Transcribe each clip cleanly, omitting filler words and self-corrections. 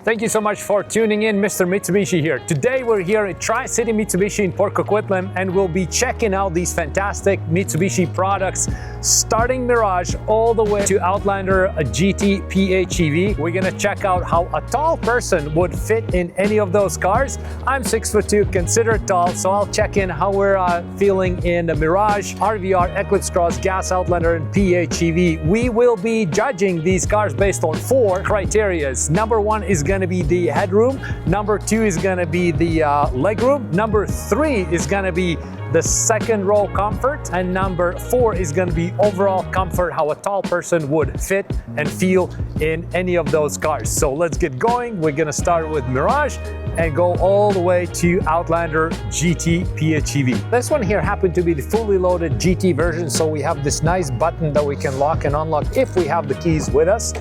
Thank you so much for tuning in. Mr. Mitsubishi here. Today we're here at Tri-City Mitsubishi in Port Coquitlam, and we'll be checking out these fantastic Mitsubishi products, starting Mirage all the way to Outlander GT PHEV. We're gonna check out how a tall person would fit in any of those cars. I'm 6'2", considered tall, so I'll check in how we're feeling in the Mirage, RVR, Eclipse Cross, Gas, Outlander and PHEV. We will be judging these cars based on 4 criteria. Number 1 is going to be the headroom. Number 2 is going to be the legroom. Number 3 is going to be the second row comfort, and number 4 is going to be overall comfort, how a tall person would fit and feel in any of those cars. So let's get going. We're going to start with Mirage and go all the way to Outlander GT PHEV. This one here happened to be the fully loaded GT version, so we have this nice button that we can lock and unlock if we have the keys with us.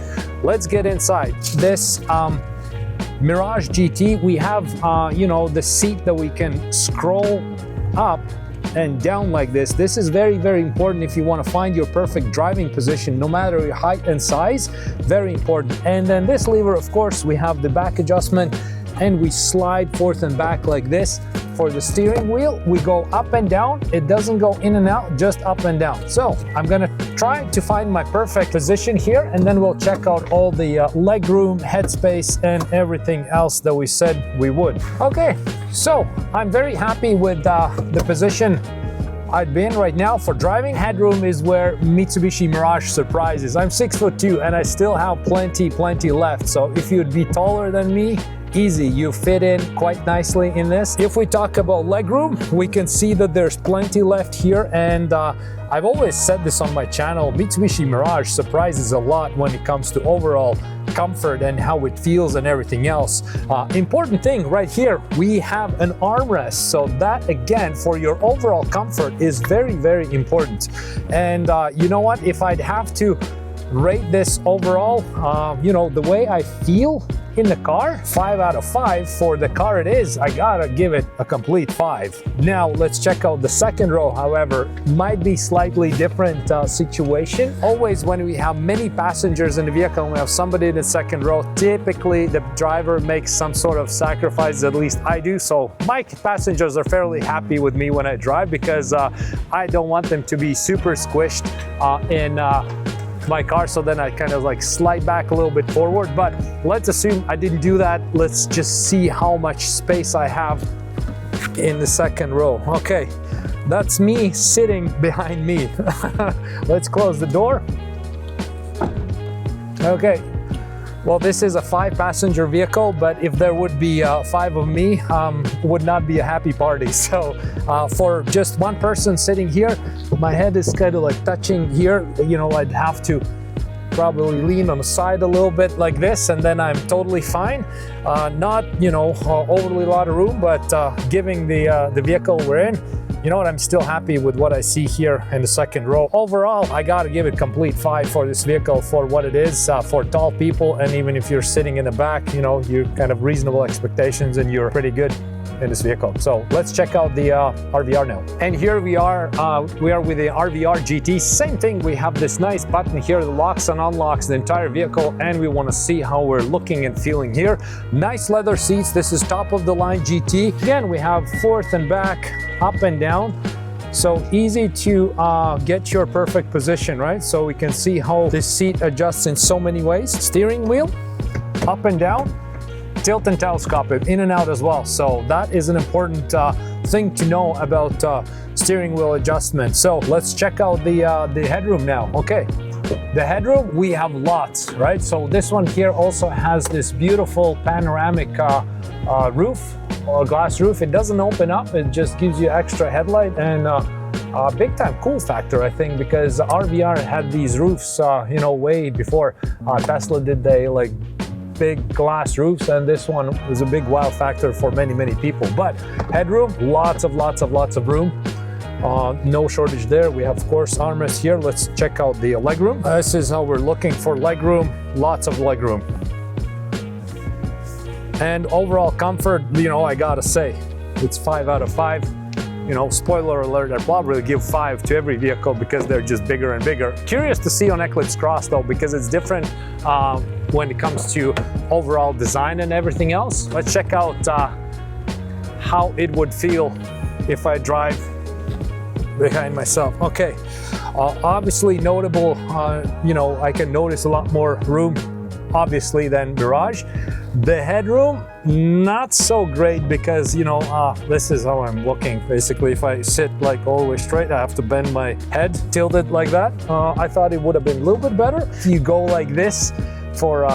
Let's get inside. This Mirage GT, we have you know, the seat that we can scroll up and down like this. This is very, very important if you want to find your perfect driving position, no matter your height and size. Very important. And then this lever, of course, we have the back adjustment, and we slide forth and back like this. For the steering wheel, we go up and down. It doesn't go in and out, just up and down. So I'm gonna try to find my perfect position here, and then we'll check out all the legroom, headspace, and everything else that we said we would. Okay, so I'm very happy with the position I'd be in right now for driving. Headroom is where Mitsubishi Mirage surprises. I'm 6'2", and I still have plenty left. So if you'd be taller than me, easy, you fit in quite nicely in this. If we talk about legroom, we can see that there's plenty left here, and I've always said this on my channel, Mitsubishi Mirage surprises a lot when it comes to overall comfort and how it feels and everything else. Important thing right here, we have an armrest, so that again for your overall comfort is very, very important. And you know what, if I'd have to rate this overall, you know, the way I feel in the car, 5 out of 5 for the car it is. I gotta give it a complete 5. Now let's check out the second row. However, might be slightly different situation. Always when we have many passengers in the vehicle and we have somebody in the second row, typically the driver makes some sort of sacrifice, at least I do. So my passengers are fairly happy with me when I drive, because I don't want them to be super squished in my car, so then I kind of like slide back a little bit forward. But let's assume I didn't do that. Let's just see how much space I have in the second row. Okay, that's me sitting behind me. Let's close the door. Okay, well, this is a 5-passenger vehicle, but if there would be 5 of me, would not be a happy party. So for just one person sitting here, my head is kind of like touching here. You know, I'd have to probably lean on the side a little bit like this, and then I'm totally fine. Not, you know, overly a lot of room, but giving the vehicle we're in, you know what, I'm still happy with what I see here in the second row. Overall, I gotta give it complete 5 for this vehicle for what it is, for tall people, and even if you're sitting in the back, you know, you kind of reasonable expectations and you're pretty good in this vehicle. So let's check out the RVR now. And here we are with the RVR GT. Same thing, we have this nice button here that locks and unlocks the entire vehicle, and we want to see how we're looking and feeling here. Nice leather seats. This is top of the line GT. Again, we have forth and back, up and down. So easy to get your perfect position, right? So we can see how this seat adjusts in so many ways. Steering wheel, up and down, tilt and telescope it in and out as well. So that is an important thing to know about steering wheel adjustment. So let's check out the headroom now. Okay, the headroom, we have lots, right? So this one here also has this beautiful panoramic roof, or glass roof. It doesn't open up, it just gives you extra headlight, and big time cool factor, I think, because RVR had these roofs, you know, way before Tesla did. They like big glass roofs, and this one was a big wow factor for many people. But headroom, lots of room, no shortage there. We have, of course, armrests here. Let's check out the legroom. This is how we're looking for legroom. Lots of legroom, and overall comfort, you know, I gotta say it's 5 out of 5. You know, spoiler alert, I'd probably give 5 to every vehicle because they're just bigger and bigger. Curious to see on Eclipse Cross though, because it's different when it comes to overall design and everything else. Let's check out how it would feel if I drive behind myself. Okay, obviously notable, you know, I can notice a lot more room obviously than Mirage. The headroom, not so great because, you know, this is how I'm looking. Basically, if I sit like all the way straight, I have to bend my head, tilted like that. I thought it would have been a little bit better. If you go like this for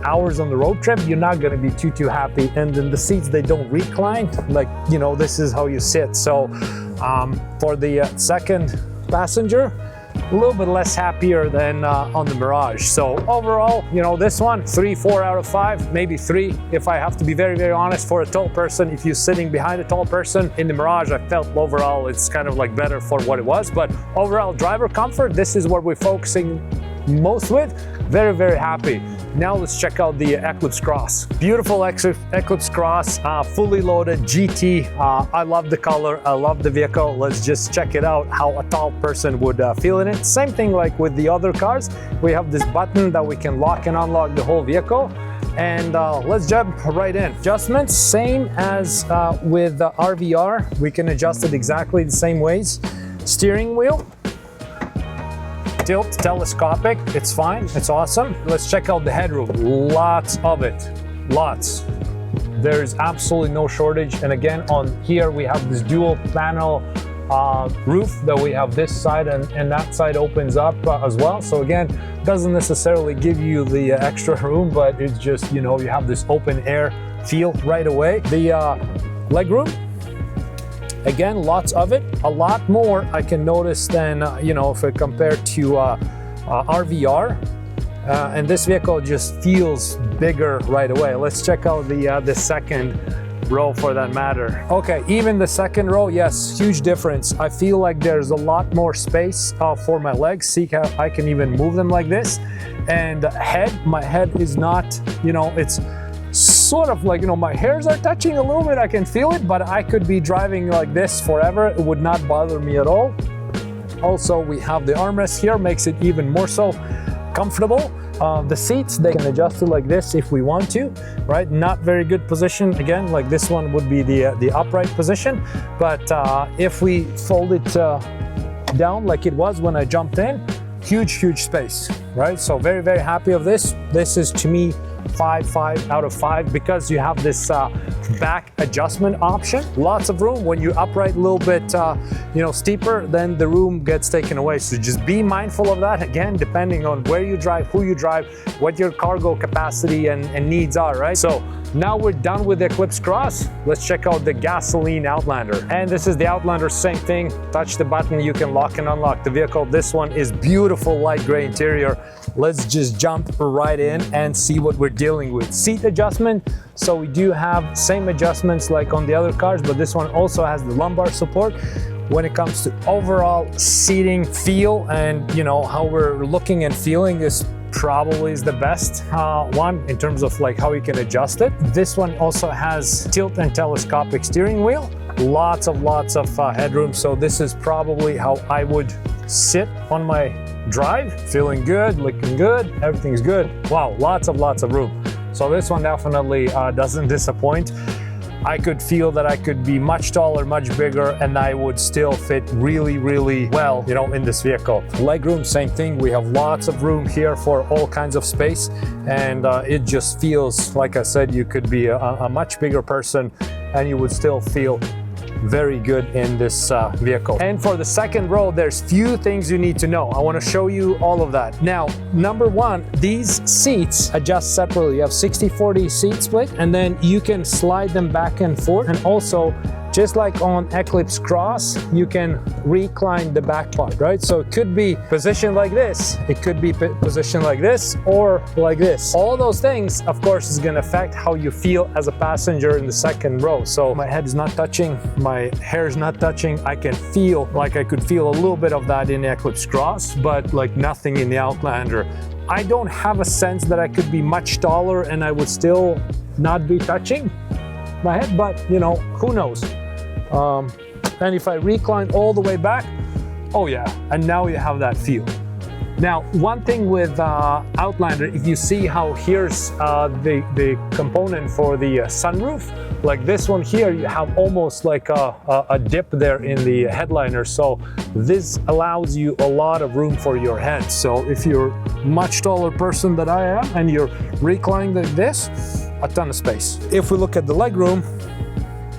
hours on the road trip, you're not gonna be too happy. And then the seats, they don't recline. Like, you know, this is how you sit. So for the second passenger, a little bit less happier than on the Mirage. So overall, you know, this one, 3, 4 out of 5, maybe 3 if I have to be very honest. For a tall person, if you're sitting behind a tall person in the Mirage, I felt overall it's kind of like better for what it was. But overall driver comfort, this is what we're focusing most with. Very happy. Now let's check out the Eclipse Cross. Beautiful Eclipse Cross, fully loaded GT. I love the color, I love the vehicle. Let's just check it out, how a tall person would feel in it. Same thing like with the other cars. We have this button that we can lock and unlock the whole vehicle. And let's jump right in. Adjustments, same as with the RVR. We can adjust it exactly the same ways. Steering wheel, tilt, telescopic, it's fine, it's awesome. Let's check out the headroom. Lots of it, lots. There's absolutely no shortage. And again, on here we have this dual panel roof that we have this side and that side opens up as well. So again, doesn't necessarily give you the extra room, but it's just, you know, you have this open air feel right away. The legroom, again, lots of it, a lot more I can notice than, you know, if I compare to RVR. And this vehicle just feels bigger right away. Let's check out the second row for that matter. Okay, even the second row, yes, huge difference. I feel like there's a lot more space for my legs. See how I can even move them like this. And my head is not, you know, it's sort of like, you know, my hairs are touching a little bit, I can feel it, but I could be driving like this forever. It would not bother me at all. Also, we have the armrest here, makes it even more so comfortable. The seats, they can adjust it like this if we want to, right? Not very good position. Again, like this one would be the upright position. But if we fold it down like it was when I jumped in, huge space, right? So very happy of this. This is, to me, 5 out of 5 because you have this back adjustment option. Lots of room. When you upright a little bit, you know, steeper, then the room gets taken away. So just be mindful of that. Again, depending on where you drive, who you drive, what your cargo capacity and needs are, right? So now we're done with the Eclipse Cross. Let's check out the gasoline Outlander. And this is the Outlander, same thing. Touch the button, you can lock and unlock the vehicle. This one is beautiful light gray interior. Let's just jump right in and see what we're dealing with. Seat adjustment. So we do have same adjustments like on the other cars, but this one also has the lumbar support. When it comes to overall seating feel and, you know, how we're looking and feeling, this probably is the best one in terms of like how you can adjust it. This one also has tilt and telescopic steering wheel. Lots of headroom. So this is probably how I would sit on my drive. Feeling good, looking good, everything's good. Wow, lots of room. So this one definitely doesn't disappoint. I could feel that I could be much taller, much bigger, and I would still fit really well, you know, in this vehicle. Legroom, same thing. We have lots of room here for all kinds of space, and it just feels, like I said, you could be a much bigger person and you would still feel very good in this vehicle. And for the second row, there's few things you need to know. I want to show you all of that. Now, number one, these seats adjust separately. You have 60/40 seat split, and then you can slide them back and forth. And also, just like on Eclipse Cross, you can recline the back part, right? So it could be positioned like this, it could be positioned like this, or like this. All those things, of course, is gonna affect how you feel as a passenger in the second row. So my head is not touching, my hair is not touching. I can feel like I could feel a little bit of that in the Eclipse Cross, but like nothing in the Outlander. I don't have a sense that I could be much taller and I would still not be touching my head, but you know, who knows? And if I recline all the way back, oh yeah, and now you have that feel. Now, one thing with Outlander, if you see how here's the component for the sunroof, like this one here, you have almost like a dip there in the headliner. So this allows you a lot of room for your head. So if you're a much taller person than I am and you're reclining like this, a ton of space. If we look at the legroom,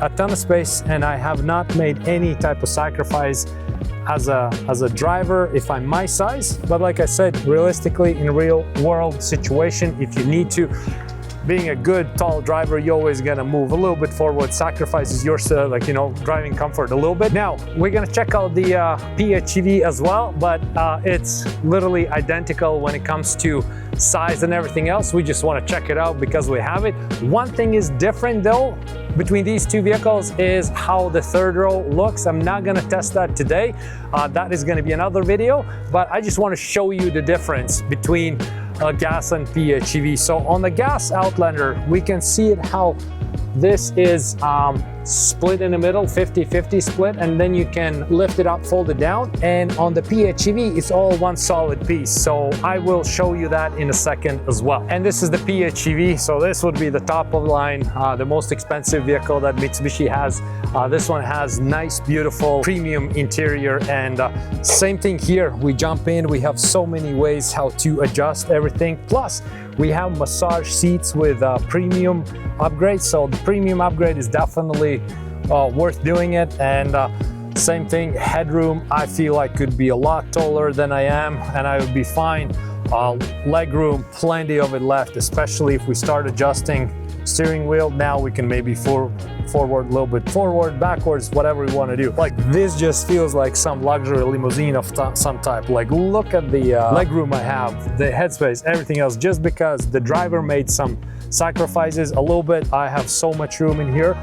a ton of space, and I have not made any type of sacrifice as a driver if I'm my size. But like I said, realistically, in a real world situation, if you need to, being a good tall driver, you're always gonna move a little bit forward, sacrifices your like, you know, driving comfort a little bit. Now we're gonna check out the PHEV as well, but it's literally identical when it comes to size and everything else. We just want to check it out because we have it. One thing is different though between these two vehicles is how the third row looks. I'm not gonna test that today. That is gonna be another video, but I just want to show you the difference between gas and PHEV. So on the gas Outlander, we can see it how this is split in the middle, 50-50 split, and then you can lift it up, fold it down. And on the PHEV, it's all one solid piece. So I will show you that in a second as well. And this is the PHEV. So this would be the top of the line, the most expensive vehicle that Mitsubishi has. This one has nice, beautiful premium interior, and same thing here. We jump in, we have so many ways how to adjust everything. Plus, we have massage seats with premium upgrades. So the premium upgrade is definitely worth doing it. And same thing, headroom, I feel like could be a lot taller than I am, and I would be fine. Legroom, plenty of it left, especially if we start adjusting steering wheel. Now we can maybe forward a little bit, forward, backwards, whatever we want to do. Like this just feels like some luxury limousine of some type. Like look at the legroom I have, the headspace, everything else, just because the driver made some sacrifices a little bit. I have so much room in here,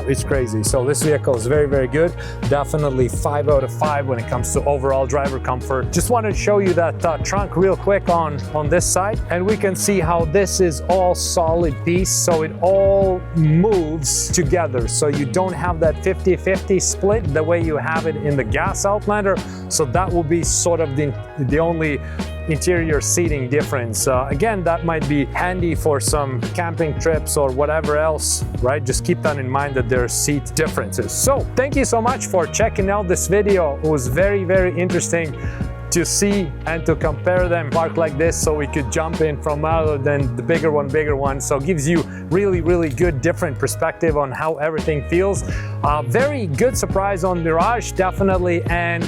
it's crazy. So this vehicle is very, very good. Definitely 5 out of 5 when it comes to overall driver comfort. Just wanted to show you that trunk real quick on this side, and we can see how this is all solid piece. So it all moves together. So you don't have that 50-50 split the way you have it in the gas Outlander. So that will be sort of the only interior seating difference. Again, that might be handy for some camping trips or whatever else, right? Just keep that in mind that there are seat differences. So thank you so much for checking out this video. It was very, very interesting to see and to compare them parked like this, so we could jump in from other than the bigger one. So it gives you really, really good different perspective on how everything feels. Very good surprise on Mirage, definitely, and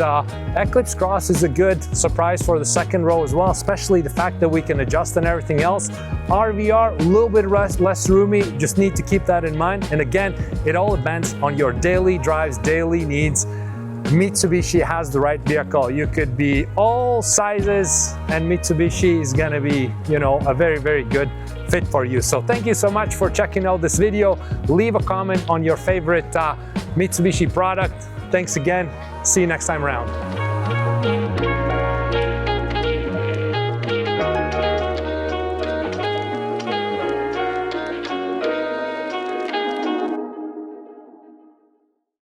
Eclipse Cross is a good surprise for the second row as well, especially the fact that we can adjust and everything else. RVR, a little bit less roomy, just need to keep that in mind. And again, it all depends on your daily drives, daily needs. Mitsubishi has the right vehicle. You could be all sizes, and Mitsubishi is gonna be, you know, a very, very good fit for you. So thank you so much for checking out this video. Leave a comment on your favorite Mitsubishi product. Thanks again. See you next time around.